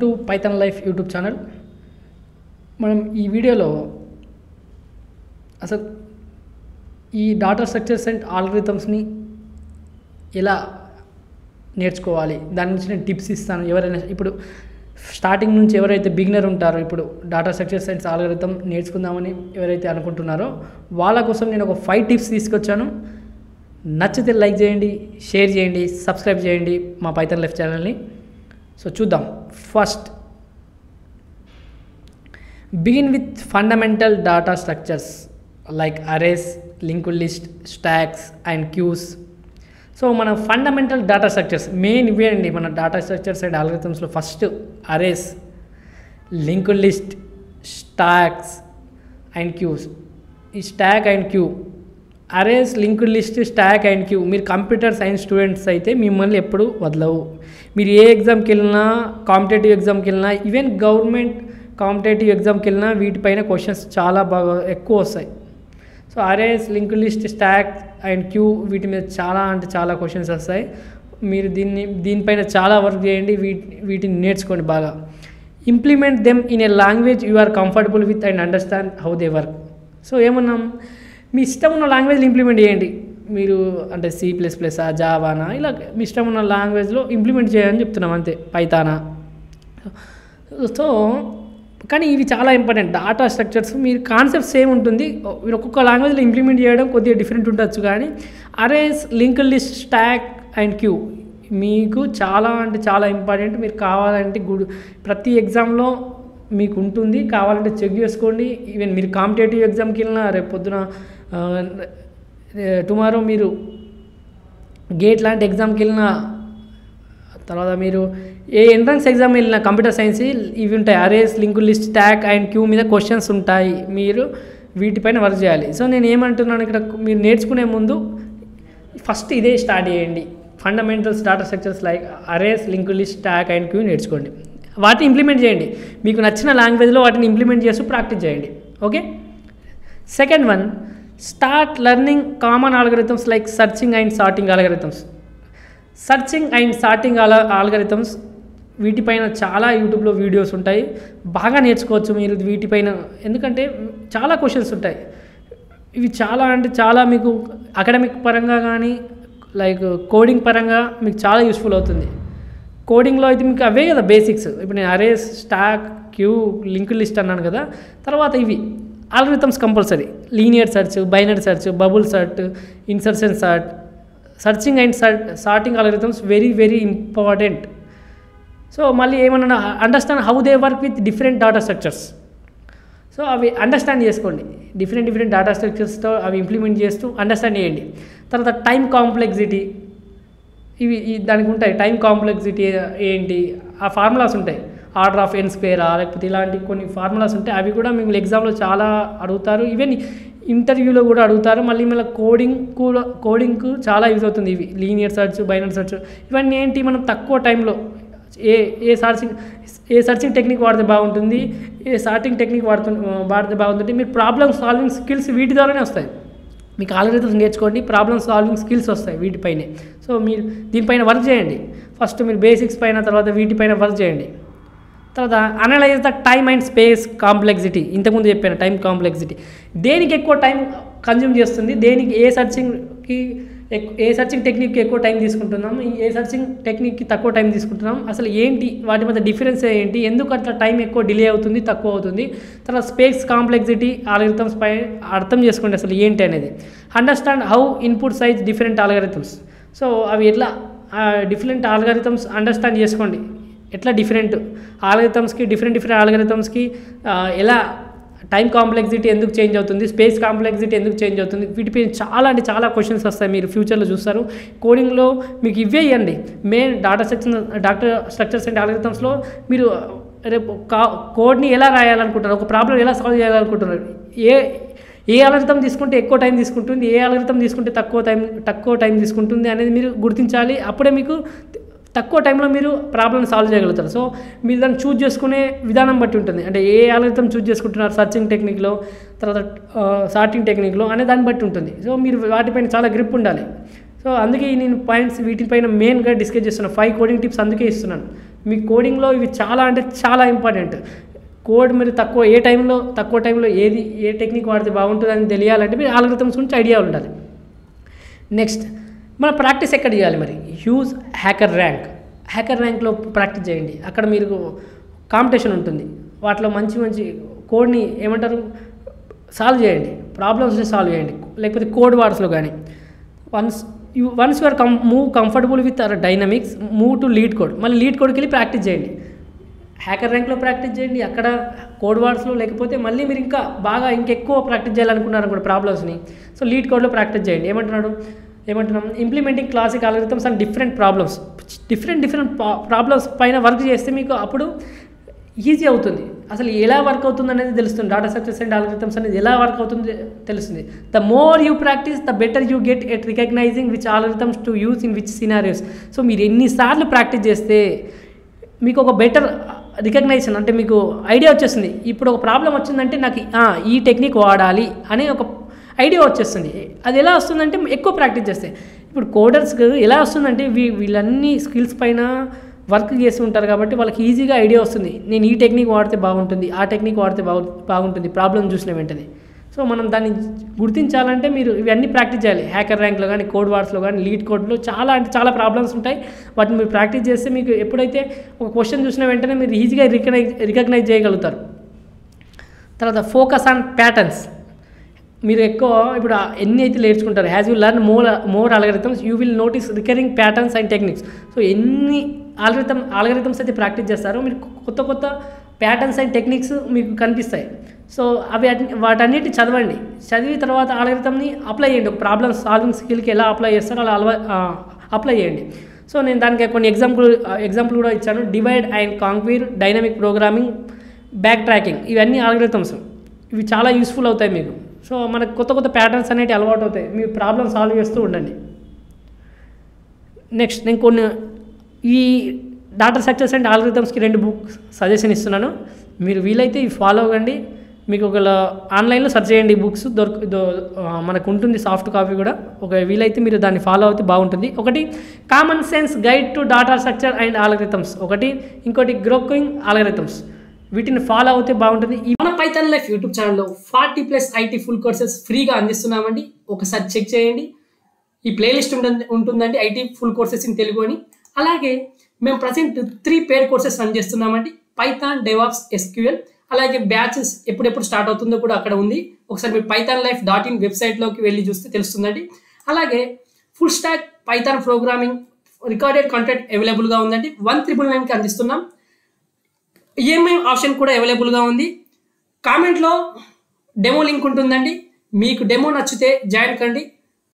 To Python life YouTube channel. మనం ఈ వీడియోలో అసలు ఈ డాటా స్ట్రక్చర్స్ అండ్ ఆల్గరిథమ్స్ని ఎలా నేర్చుకోవాలి దాని నుంచి నేను టిప్స్ ఇస్తాను. ఎవరైనా ఇప్పుడు స్టార్టింగ్ నుంచి ఎవరైతే బిగినర్ ఉంటారో, ఇప్పుడు డాటా స్ట్రక్చర్స్ అండ్ ఆల్గరిథమ్ నేర్చుకుందామని ఎవరైతే అనుకుంటున్నారో వాళ్ళ కోసం నేను ఒక 5 టిప్స్ తీసుకొచ్చాను. నచ్చితే లైక్ చేయండి, షేర్ చేయండి, సబ్స్క్రైబ్ చేయండి మా పైథాన్ లైఫ్ ఛానల్ని. సో చూద్దాం. First, begin with fundamental data structures like arrays, linked list, stacks and queues. So మన ఫండమెంటల్ డాటా స్ట్రక్చర్స్ మెయిన్ ఇవే అండి. మన డాటా స్ట్రక్చర్స్ అండ్ ఆల్గరిథమ్స్లో first arrays, linked list, stacks and queues. ఈ stack and queue, arrays, linked list, stack and queue మీరు computer science students అయితే మిమ్మల్ని ఎప్పుడు వదలవు. మీరు ఏ ఎగ్జామ్కి వెళ్ళినా, కాంపిటేటివ్ ఎగ్జామ్కి వెళ్ళినా, ఈవెన్ గవర్నమెంట్ కాంపిటేటివ్ ఎగ్జామ్కి వెళ్ళినా వీటిపైన క్వశ్చన్స్ చాలా బాగా ఎక్కువ వస్తాయి. So arrays, linked list, stack and queue వీటి మీద చాలా అంటే చాలా క్వశ్చన్స్ వస్తాయి. మీరు దీనిపైన చాలా వర్క్ చేయండి, వీటిని నేర్చుకోండి బాగా. Implement them in a language you are comfortable with and understand how they work. So ఏమన్నాం, మీ ఇష్టం ఉన్న లాంగ్వేజ్లో ఇంప్లిమెంట్ చేయండి. మీరు అంటే C++, జావానా, ఇలా మీ ఇష్టం ఉన్న లాంగ్వేజ్లో ఇంప్లిమెంట్ చేయాలని చెప్తున్నాం అంతే, పైథానా. సో కానీ ఇవి చాలా ఇంపార్టెంట్ డాటా స్ట్రక్చర్స్. మీరు కాన్సెప్ట్ సేమ్ ఉంటుంది, మీరు ఒక్కొక్క లాంగ్వేజ్లో ఇంప్లిమెంట్ చేయడం కొద్దిగా డిఫరెంట్ ఉండొచ్చు. కానీ arrays, linked list, stack and queue మీకు చాలా అంటే చాలా ఇంపార్టెంట్. మీరు కావాలంటే ప్రతి ఎగ్జామ్లో మీకు ఉంటుంది, కావాలంటే చెక్ చేసుకోండి. ఈవెన్ మీరు కాంపిటేటివ్ ఎగ్జామ్కి వెళ్ళినా, రేపు పొద్దున టుమారో మీరు గేట్ లాంటి ఎగ్జామ్కి వెళ్ళినా, తర్వాత మీరు ఏ ఎంట్రన్స్ ఎగ్జామ్ వెళ్ళినా కంప్యూటర్ సైన్స్ ఇవి ఉంటాయి. Arrays, linked list, stack and give me the questions ఉంటాయి, మీరు వీటిపైన వర్క్ చేయాలి. సో నేను ఏమంటున్నాను, ఇక్కడ మీరు నేర్చుకునే ముందు ఫస్ట్ ఇదే స్టార్ట్ చేయండి. Fundamentals data structures like arrays, linked list, stack and queue నేర్చుకోండి. వాటిని ఇంప్లిమెంట్ చేయండి, మీకు నచ్చిన లాంగ్వేజ్లో వాటిని ఇంప్లిమెంట్ చేస్తూ ప్రాక్టీస్ చేయండి. Okay. Second one, start learning common algorithms like searching and sorting algorithms. Searching and sorting algorithms వీటిపైన చాలా యూట్యూబ్లో వీడియోస్ ఉంటాయి, బాగా నేర్చుకోవచ్చు మీరు వీటిపైన. ఎందుకంటే చాలా క్వశ్చన్స్ ఉంటాయి. ఇవి చాలా అంటే చాలా మీకు అకాడమిక్ పరంగా కానీ లైక్ కోడింగ్ పరంగా మీకు చాలా యూస్ఫుల్ అవుతుంది. కోడింగ్లో అయితే మీకు అవే కదా బేసిక్స్. ఇప్పుడు నేను arrays, stack, queue, linked list అన్నాను కదా. తర్వాత ఇవి algorithms compulsory, linear search, binary search, bubble search, insertion search, searching and sorting algorithms very very important. So మళ్ళీ ఏమన్నా understand how they work with different data structures. So అవి understand చేసుకోండి, different data స్ట్రక్చర్స్తో అవి ఇంప్లిమెంట్ చేస్తూ understand చేయండి. తర్వాత time complexity, ఇవి దానికి ఉంటాయి. టైం కాంప్లెక్సిటీ ఏంటి, ఆ ఫార్ములాస్ ఉంటాయి. ఆర్డర్ ఆఫ్ n స్క్వేరా, లేకపోతే ఇలాంటి కొన్ని ఫార్ములాస్ ఉంటాయి. అవి కూడా మిమ్మల్ని ఎగ్జామ్లో చాలా అడుగుతారు, ఈవెన్ ఇంటర్వ్యూలో కూడా అడుగుతారు. మళ్ళీ కోడింగ్కు చాలా యూజ్ అవుతుంది. ఇవి లీనియర్ సెర్చ్, బైనరీ సెర్చ్ ఇవన్నీ ఏంటి, మనం తక్కువ టైంలో ఏ సర్చింగ్ టెక్నిక్ వాడితే బాగుంటుంది, ఏ సార్టింగ్ టెక్నిక్ వాడితే బాగుంటుంది. మీరు ప్రాబ్లమ్ సాల్వింగ్ స్కిల్స్ వీటి ద్వారానే వస్తాయి. మీకు ఆల్గరిథమ్స్ నేర్చుకోండి, ప్రాబ్లమ్ సాల్వింగ్ స్కిల్స్ వస్తాయి వీటిపైనే. సో మీరు దీనిపైన వర్క్ చేయండి. ఫస్ట్ మీరు బేసిక్స్ పైన, తర్వాత వీటిపైన వర్క్ చేయండి. తర్వాత analyse the time and space complexity. ఇంతకుముందు చెప్పాను టైం కాంప్లెక్సిటీ దేనికి ఎక్కువ టైం కన్జ్యూమ్ చేస్తుంది, దేనికి ఏ సర్చింగ్ టెక్నిక్కి ఎక్కువ టైం తీసుకుంటున్నాం, ఏ సర్చింగ్ టెక్నిక్కి తక్కువ టైం తీసుకుంటున్నాం, అసలు ఏంటి వాటి మధ్య డిఫరెన్స్ ఏంటి, ఎందుకు అట్లా టైం ఎక్కువ డిలే అవుతుంది, తక్కువ అవుతుంది. తర్వాత స్పేస్ కాంప్లెక్సిటీ ఆల్గరిథమ్స్ పై అర్థం చేసుకోండి అసలు ఏంటి అనేది. Understand how input size different algorithms. So అవి ఎట్లా డిఫరెంట్ ఆల్గరిథమ్స్ అండర్స్టాండ్ చేసుకోండి, ఎట్లా డిఫరెంట్ ఆల్గరిథమ్స్కి డిఫరెంట్ ఆల్గరిథమ్స్కి ఎలా టైం కాంప్లెక్సిటీ ఎందుకు చేంజ్ అవుతుంది, స్పేస్ కాంప్లెక్సిటీ ఎందుకు చేంజ్ అవుతుంది, వీటిపైన చాలా అంటే చాలా క్వశ్చన్స్ వస్తాయి, మీరు ఫ్యూచర్లో చూస్తారు. కోడింగ్లో మీకు ఇవే ఇవ్వండి మెయిన్ డాటా స్ట్రక్చర్స్ అండ్ ఆల్గరిథమ్స్లో. మీరు రేపు కోడ్ని ఎలా రాయాలనుకుంటున్నారు, ఒక ప్రాబ్లం ఎలా సాల్వ్ చేయాలనుకుంటున్నారు, ఏ ఆల్గరిథం తీసుకుంటే ఎక్కువ టైం తీసుకుంటుంది, ఏ ఆల్గరిథం తీసుకుంటే తక్కువ టైం తీసుకుంటుంది అనేది మీరు గుర్తించాలి. అప్పుడే మీకు తక్కువ టైంలో మీరు ప్రాబ్లమ్ సాల్వ్ చేయగలుగుతారు. సో మీరు దాన్ని చూజ్ చేసుకునే విధానం బట్టి ఉంటుంది. అంటే ఏ ఆల్గరిథం చూజ్ చేసుకుంటున్నారు సర్చింగ్ టెక్నిక్లో, తర్వాత సార్టింగ్ టెక్నిక్లో అనే దాన్ని బట్టి ఉంటుంది. సో మీరు వాటిపైన చాలా గ్రిప్ ఉండాలి. సో అందుకే నేను పాయింట్స్ వీటిపైన మెయిన్గా డిస్కస్ చేస్తున్నాను. 5 కోడింగ్ టిప్స్ అందుకే ఇస్తున్నాను. మీ కోడింగ్లో ఇవి చాలా అంటే చాలా ఇంపార్టెంట్. కోడ్ మీరు తక్కువ టైంలో ఏ టెక్నిక్ వాడితే బాగుంటుందని తెలియాలంటే మీరు ఆల్గరిథమ్స్ గురించి ఐడియా ఉండాలి. నెక్స్ట్ మన ప్రాక్టీస్ ఎక్కడ చేయాలి మరి? యూజ్ హ్యాకర్ ర్యాంక్లో ప్రాక్టీస్ చేయండి. అక్కడ మీరు కాంపిటీషన్ ఉంటుంది, వాటిలో మంచి కోడ్ని ఏమంటారు సాల్వ్ చేయండి, ప్రాబ్లమ్స్ని సాల్వ్ చేయండి, లేకపోతే కోడ్ వార్స్లో కానీ. Once you are move comfortable with dynamics, move to LeetCode. మళ్ళీ లీడ్ కోడ్కి వెళ్ళి ప్రాక్టీస్ చేయండి. హ్యాకర్ ర్యాంక్లో ప్రాక్టీస్ చేయండి, అక్కడ కోడ్ వార్స్లో, లేకపోతే మళ్ళీ మీరు ఇంకెక్కువ ప్రాక్టీస్ చేయాలనుకున్నారు కూడా ప్రాబ్లమ్స్ని, సో లీడ్ కోడ్లో ప్రాక్టీస్ చేయండి. ఏమంటున్నాం implementing classic algorithms and different problems పైన వర్క్ చేస్తే మీకు అప్పుడు ఈజీ అవుతుంది. అసలు ఎలా వర్క్ అవుతుంది అనేది తెలుస్తుంది. డేటా స్ట్రక్చర్స్ అండ్ ఆల్గరిథమ్స్ అనేది ఎలా వర్క్ అవుతుంది తెలుస్తుంది. The more you practice the better you get at recognizing which algorithms to use in which scenarios. So మీరు ఎన్నిసార్లు ప్రాక్టీస్ చేస్తే మీకు ఒక బెటర్ రికగ్నైజేషన్, అంటే మీకు ఐడియా వచ్చేస్తుంది. ఇప్పుడు ఒక ప్రాబ్లం వచ్చిందంటే నాకు ఈ టెక్నిక్ వాడాలి అనే ఒక ఐడియా వచ్చేస్తుంది. అది ఎలా వస్తుందంటే ఎక్కువ ప్రాక్టీస్ చేస్తే. ఇప్పుడు కోడర్స్కి ఎలా వస్తుందంటే వీళ్ళన్ని స్కిల్స్ పైన వర్క్ చేసి ఉంటారు కాబట్టి వాళ్ళకి ఈజీగా ఐడియా వస్తుంది. నేను ఈ టెక్నిక్ వాడితే బాగుంటుంది, ఆ టెక్నిక్ వాడితే బాగుంటుంది ప్రాబ్లం చూసిన వెంటనే. సో మనం దాన్ని గుర్తించాలంటే మీరు ఇవన్నీ ప్రాక్టీస్ చేయాలి. హ్యాకర్ ర్యాంక్లో కానీ, కోడ్ వార్స్లో కానీ, లీడ్ కోడ్లో చాలా ప్రాబ్లమ్స్ ఉంటాయి. వాటిని మీరు ప్రాక్టీస్ చేస్తే మీకు ఎప్పుడైతే ఒక క్వశ్చన్ చూసిన వెంటనే మీరు ఈజీగా రికగ్నైజ్ చేయగలుగుతారు. తర్వాత ఫోకస్ ఆన్ ప్యాటర్న్స్. మీరు ఎక్కువ ఇప్పుడు ఎన్ని అయితే నేర్చుకుంటారు, as you learn more algorithms you will notice recurring patterns and techniques. So ఎన్ని ఆల్గరిథమ్స్ అయితే ప్రాక్టీస్ చేస్తారో మీరు కొత్త ప్యాటర్న్స్ అండ్ టెక్నిక్స్ మీకు కనిపిస్తాయి. సో వాటన్నిటి చదివి తర్వాత ఆల్గరిథమ్ని అప్లై చేయండి. ఒక ప్రాబ్లమ్ సాల్వింగ్ స్కిల్కి ఎలా అప్లై చేస్తారో అలా అప్లై చేయండి. సో నేను దానికి కొన్ని ఎగ్జాంపుల్ కూడా ఇచ్చాను. Divide and conquer, dynamic programming, backtracking, ఇవన్నీ ఆల్గరిథమ్స్. ఇవి చాలా యూస్ఫుల్ అవుతాయి మీకు. సో మనకు కొత్త ప్యాటర్న్స్ అనేవి అలవాటు అవుతాయి. మీరు ప్రాబ్లమ్ సాల్వ్ చేస్తూ ఉండండి. నెక్స్ట్ నేను కొన్ని ఈ డేటా స్ట్రక్చర్స్ అండ్ ఆల్గరిథమ్స్కి 2 బుక్స్ సజెషన్ ఇస్తున్నాను. మీరు వీలైతే ఇవి ఫాలో అవ్వండి. మీకు ఒక ఆన్లైన్లో సెర్చ్ చేయండి, బుక్స్ మనకు ఉంటుంది, సాఫ్ట్ కాపీ కూడా. ఒక వీలైతే మీరు దాన్ని ఫాలో అవుతే బాగుంటుంది. ఒకటి common sense guide to data structure and algorithms, ఇంకోటి గ్రోకింగ్ ఆల్గరిథమ్స్. వీటిని ఫాలో అవుతే బాగుంటుంది. మన పైథాన్ లైఫ్ యూట్యూబ్ ఛానల్లో 40+ ఐటీ ఫుల్ కోర్సెస్ ఫ్రీగా అందిస్తున్నామండి. ఒకసారి చెక్ చేయండి. ఈ ప్లేలిస్ట్ ఉంటుందండి, IT full courses in Telugu అని. అలాగే మేము ప్రజెంట్ 3 పెయిడ్ కోర్సెస్ రన్ చేస్తున్నామండి. Python, DevOps, SQL. అలాగే బ్యాచెస్ ఎప్పుడెప్పుడు స్టార్ట్ అవుతుందో కూడా అక్కడ ఉంది. ఒకసారి మీరు pythonlife.in వెబ్సైట్లోకి వెళ్ళి చూస్తే తెలుస్తుందండి. అలాగే full stack Python programming recorded content అవైలబుల్గా ఉందండి. 1999కి అందిస్తున్నాం. ఈఎంఐ ఆప్షన్ కూడా అవైలబుల్గా ఉంది. కామెంట్లో డెమో లింక్ ఉంటుందండి. మీకు డెమో నచ్చితే జాయిన్ కండి.